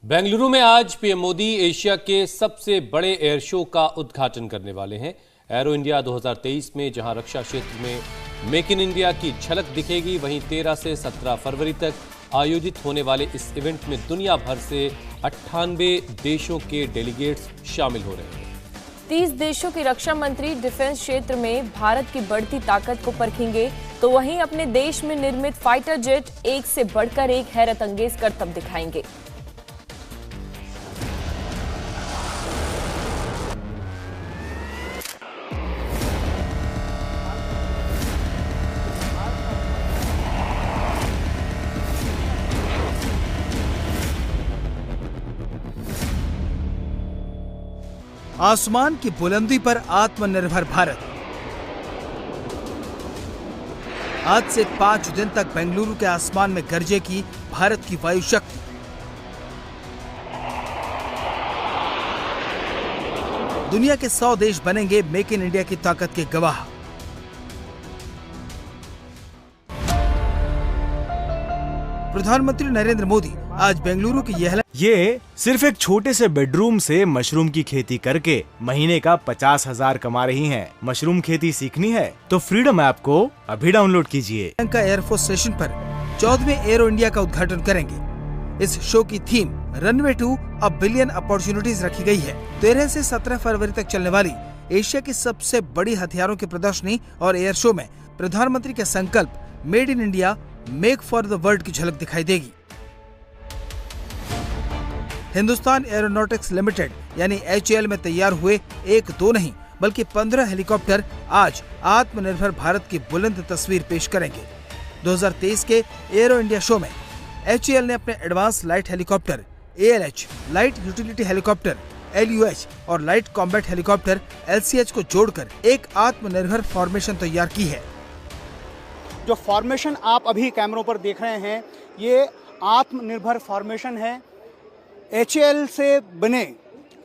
बेंगलुरु में आज PM Modi Asia के सबसे बड़े एयर शो का उद्घाटन करने वाले हैं। एरो इंडिया 2023 में जहां रक्षा क्षेत्र में मेक इन इंडिया की झलक दिखेगी, वहीं 13 से 17 फरवरी तक आयोजित होने वाले इस इवेंट में दुनिया भर से 98 देशों के डेलीगेट्स शामिल हो रहे हैं। 30 देशों के रक्षा मंत्री डिफेंस क्षेत्र में भारत की बढ़ती ताकत को परखेंगे, तो वहीं अपने देश में निर्मित फाइटर जेट एक से बढ़कर एक हैरत अंगेज करतब दिखाएंगे। आसमान की बुलंदी पर आत्मनिर्भर भारत। आज से 5 दिन तक बेंगलुरु के आसमान में गरजेगी भारत की वायु शक्ति। दुनिया के 100 देश बनेंगे मेक इन इंडिया की ताकत के गवाह। प्रधानमंत्री नरेंद्र मोदी आज बेंगलुरु की ये सिर्फ एक छोटे से बेडरूम से मशरूम की खेती करके महीने का 50,000 कमा रही हैं। मशरूम खेती सीखनी है तो फ्रीडम ऐप को अभी डाउनलोड कीजिए। एयरफोर्स स्टेशन पर 14वें एरो इंडिया का उद्घाटन करेंगे। इस शो की theme runway to a billion opportunities रखी गई है। 13 से 17 फरवरी तक चलने वाली एशिया की सबसे बड़ी हथियारों की प्रदर्शनी और एयर शो में प्रधानमंत्री के संकल्प made in India, make for the world की झलक दिखाई देगी। हिंदुस्तान एरोनॉटिक्स लिमिटेड यानी HAL में तैयार हुए एक दो नहीं बल्कि 15 हेलीकॉप्टर आज आत्मनिर्भर भारत की बुलंद तस्वीर पेश करेंगे। 2023 के एरो इंडिया शो में HAL ने अपने advance light helicopter ALH, light utility helicopter LUH और लाइट कॉम्बैट हेलीकॉप्टर LCH को जोड़कर एक आत्मनिर्भर फॉर्मेशन तैयार की है। जो फॉर्मेशन आप अभी कैमरों पर देख रहे हैं, ये आत्मनिर्भर फॉर्मेशन है। HAL से बने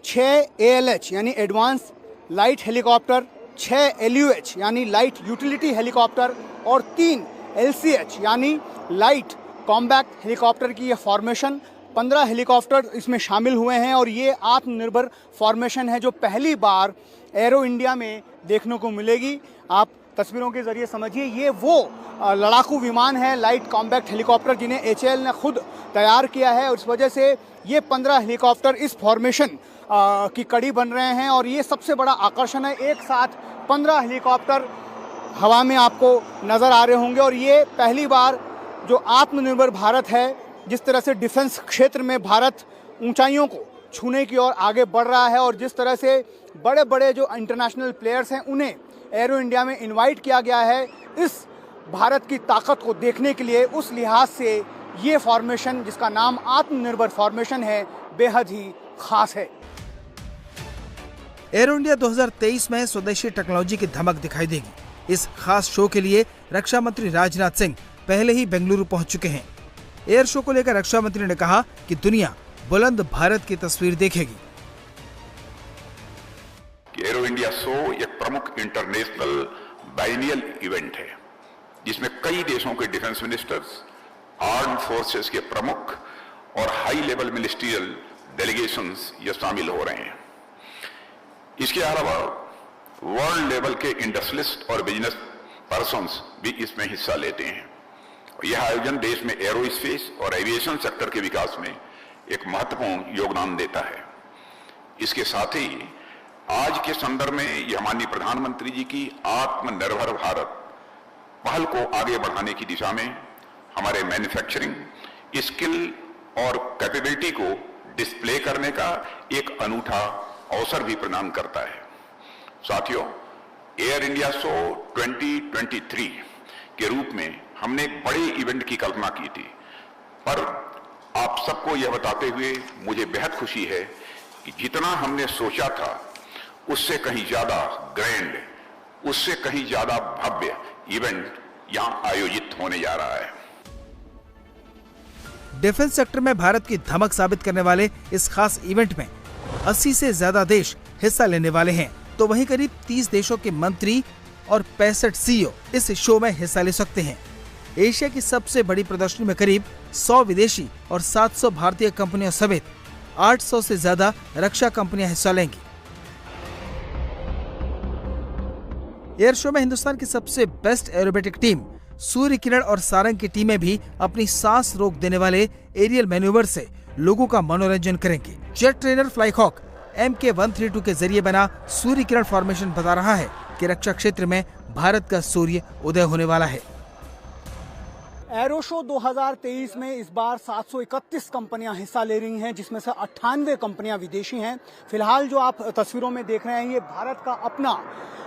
6 ALH यानी एडवांस लाइट हेलीकॉप्टर, 6 LUH यानी लाइट यूटिलिटी हेलीकॉप्टर और 3 LCH यानी लाइट कॉम्बैक्ट हेलीकॉप्टर की ये फॉर्मेशन, 15 हेलीकॉप्टर इसमें शामिल हुए हैं और ये आत्मनिर्भर फॉर्मेशन है जो पहली बार एरो इंडिया में देखने को मिलेगी। आप तस्वीरों के जरिए समझिए, ये वो लड़ाकू विमान है, लाइट कॉम्बैक्ट हेलीकॉप्टर, जिन्हें HAL ने खुद तैयार किया है और इस वजह से ये 15 हेलीकॉप्टर इस फॉर्मेशन की कड़ी बन रहे हैं और ये सबसे बड़ा आकर्षण है। एक साथ 15 हेलीकॉप्टर हवा में आपको नज़र आ रहे होंगे और ये पहली बार जो आत्मनिर्भर भारत है, जिस तरह से डिफेंस क्षेत्र में भारत ऊंचाइयों को छूने की ओर आगे बढ़ रहा है और जिस तरह से बड़े बड़े जो इंटरनेशनल प्लेयर्स हैं उन्हें एरो इंडिया में इनवाइट किया गया है इस भारत की ताकत को देखने के लिए, उस लिहाज से ये फॉर्मेशन जिसका नाम आत्मनिर्भर फॉर्मेशन है बेहद ही खास है। एरो इंडिया 2023 में स्वदेशी टेक्नोलॉजी की धमक दिखाई देगी। इस खास शो के लिए रक्षा मंत्री राजनाथ सिंह पहले ही बेंगलुरु पहुंच चुके हैं। एयर शो को लेकर रक्षा मंत्री ने कहा कि दुनिया बुलंद भारत की तस्वीर देखेगी। एरो इंडिया शो एक प्रमुख इंटरनेशनल बाइनियल इवेंट है जिसमें कई देशों के डिफेंस मिनिस्टर्स, आर्म्ड फोर्सेस के प्रमुख और हाई लेवल मिनिस्ट्रियल डेलीगेशंस ये शामिल हो रहे हैं। इसके अलावा वर्ल्ड लेवल के इंडस्ट्रियलिस्ट और बिजनेस पर्सन्स भी इसमें हिस्सा लेते हैं। यह आयोजन देश में एरोस्पेस और एविएशन सेक्टर के विकास में एक महत्वपूर्ण योगदान देता है। इसके साथ ही आज के संदर्भ में यह माननीय प्रधानमंत्री जी की आत्मनिर्भर भारत पहल को आगे बढ़ाने की दिशा में हमारे मैन्युफैक्चरिंग स्किल और कैपेबिलिटी को डिस्प्ले करने का एक अनूठा अवसर भी प्रदान करता है। साथियों, एयर इंडिया शो 2023 के रूप में हमने एक बड़े इवेंट की कल्पना की थी, पर आप सबको यह बताते हुए मुझे बेहद खुशी है कि जितना हमने सोचा था उससे कहीं ज्यादा ग्रैंड, उससे कहीं ज्यादा भव्य इवेंट यहां आयोजित होने जा रहा है। डिफेंस सेक्टर में भारत की धमक साबित करने वाले इस खास इवेंट में 80 से ज्यादा देश हिस्सा लेने वाले हैं, तो वहीं करीब 30 देशों के मंत्री और 65 CEO इस शो में हिस्सा ले सकते हैं। एशिया की सबसे बड़ी प्रदर्शनी में करीब 100 विदेशी और 700 भारतीय कंपनियों समेत 800 से ज्यादा रक्षा कंपनियां हिस्सा लेंगी। एयर शो में हिंदुस्तान की सबसे best aerobatic team Surya Kiran और सारंग की टीमें भी अपनी सांस रोक देने वाले एरियल मैन्यूवर से लोगों का मनोरंजन करेंगे। जेट ट्रेनर फ्लाईहॉक MK-132 के जरिए बना सूर्य किरण फॉर्मेशन बता रहा है कि रक्षा क्षेत्र में भारत का सूर्य उदय होने वाला है। एरो शो 2023 में इस बार 731 कंपनियां हिस्सा ले रही हैं, जिसमें से 98 कंपनियां विदेशी हैं। फिलहाल जो आप तस्वीरों में देख रहे हैं ये भारत का अपना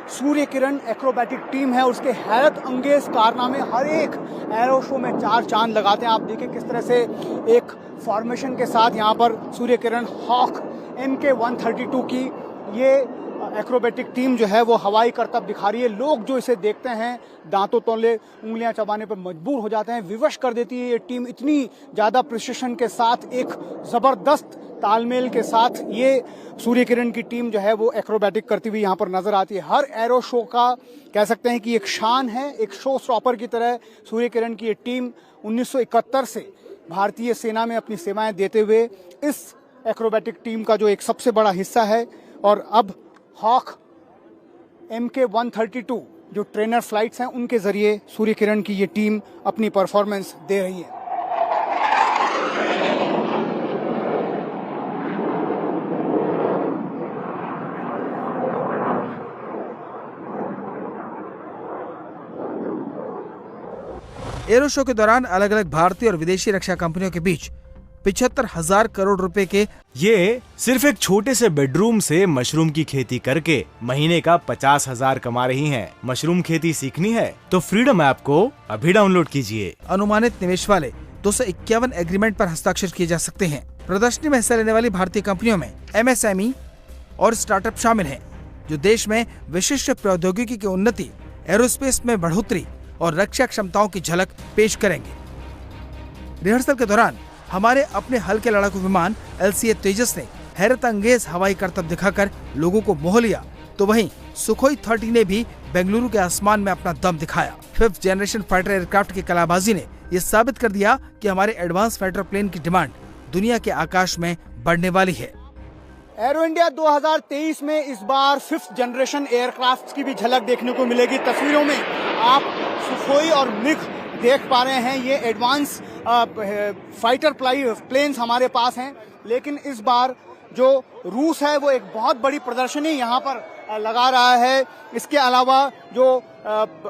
सूर्य किरण एक्रोबैटिक टीम है। उसके हैरत अंगेज कारनामे हर एक एरो शो में चार चांद लगाते हैं। आप देखिए किस तरह से एक फॉर्मेशन के साथ यहाँ पर सूर्य किरण हॉक MK-132 की ये एक्रोबेटिक टीम जो है वो हवाई करतब दिखा रही है। लोग जो इसे देखते हैं दांतों तले उंगलियां चबाने पर मजबूर हो जाते हैं। विवश कर देती है ये टीम इतनी ज्यादा प्रिसिशन के साथ, एक जबरदस्त तालमेल के साथ ये सूर्य किरण की टीम जो है वो एक्रोबैटिक करती हुई यहाँ पर नजर आती है। हर एरो शो का कह सकते हैं कि एक शान है, एक शो स्टॉपर की तरह सूर्य किरण की ये टीम 1971 से भारतीय सेना में अपनी सेवाएं देते हुए इस एक्रोबैटिक टीम का जो एक सबसे बड़ा हिस्सा है। और अब हॉक MK-132 जो ट्रेनर फ्लाइट्स हैं उनके जरिए सूर्य किरण की ये टीम अपनी परफॉर्मेंस दे रही है। एरो शो के दौरान अलग अलग भारतीय और विदेशी रक्षा कंपनियों के बीच 75,000 करोड़ रुपए के ये सिर्फ एक छोटे से बेडरूम से मशरूम की खेती करके महीने का 50,000 कमा रही हैं। मशरूम खेती सीखनी है तो फ्रीडम ऐप को अभी डाउनलोड कीजिए। अनुमानित निवेश वाले 251 एग्रीमेंट पर हस्ताक्षर किए जा सकते हैं। प्रदर्शनी में हिस्सा लेने वाली भारतीय कंपनियों में MSME और स्टार्टअप शामिल हैं, जो देश में विशिष्ट प्रौद्योगिकी की उन्नति, एरोस्पेस में बढ़ोतरी और रक्षा क्षमताओं की झलक पेश करेंगे। रिहर्सल के दौरान हमारे अपने हल्के लड़ाकू विमान LCA तेजस ने हैरत अंगेज हवाई करतब दिखाकर लोगों को मोह लिया, तो वहीं सुखोई 30 ने भी बेंगलुरु के आसमान में अपना दम दिखाया। 5th जनरेशन फाइटर एयरक्राफ्ट की कलाबाजी ने यह साबित कर दिया कि हमारे एडवांस फाइटर प्लेन की डिमांड दुनिया के आकाश में बढ़ने वाली है। एरो इंडिया 2023 में इस बार 5th जनरेशन एयरक्राफ्ट की भी झलक देखने को मिलेगी। तस्वीरों में आप सुखोई और मिग देख पा रहे हैं। ये एडवांस फाइटर प्लेन्स हमारे पास हैं, लेकिन इस बार जो रूस है वो एक बहुत बड़ी प्रदर्शनी यहाँ पर लगा रहा है। इसके अलावा जो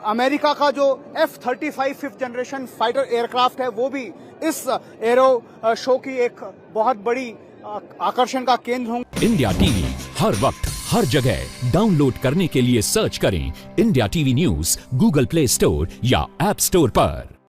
अमेरिका का जो F-35 5th generation fighter aircraft है वो भी इस एरो शो की एक बहुत बड़ी आकर्षण का केंद्र होंगे। इंडिया टीवी हर वक्त हर जगह डाउनलोड करने के लिए सर्च करें India TV news Google play store या ऐप स्टोर पर।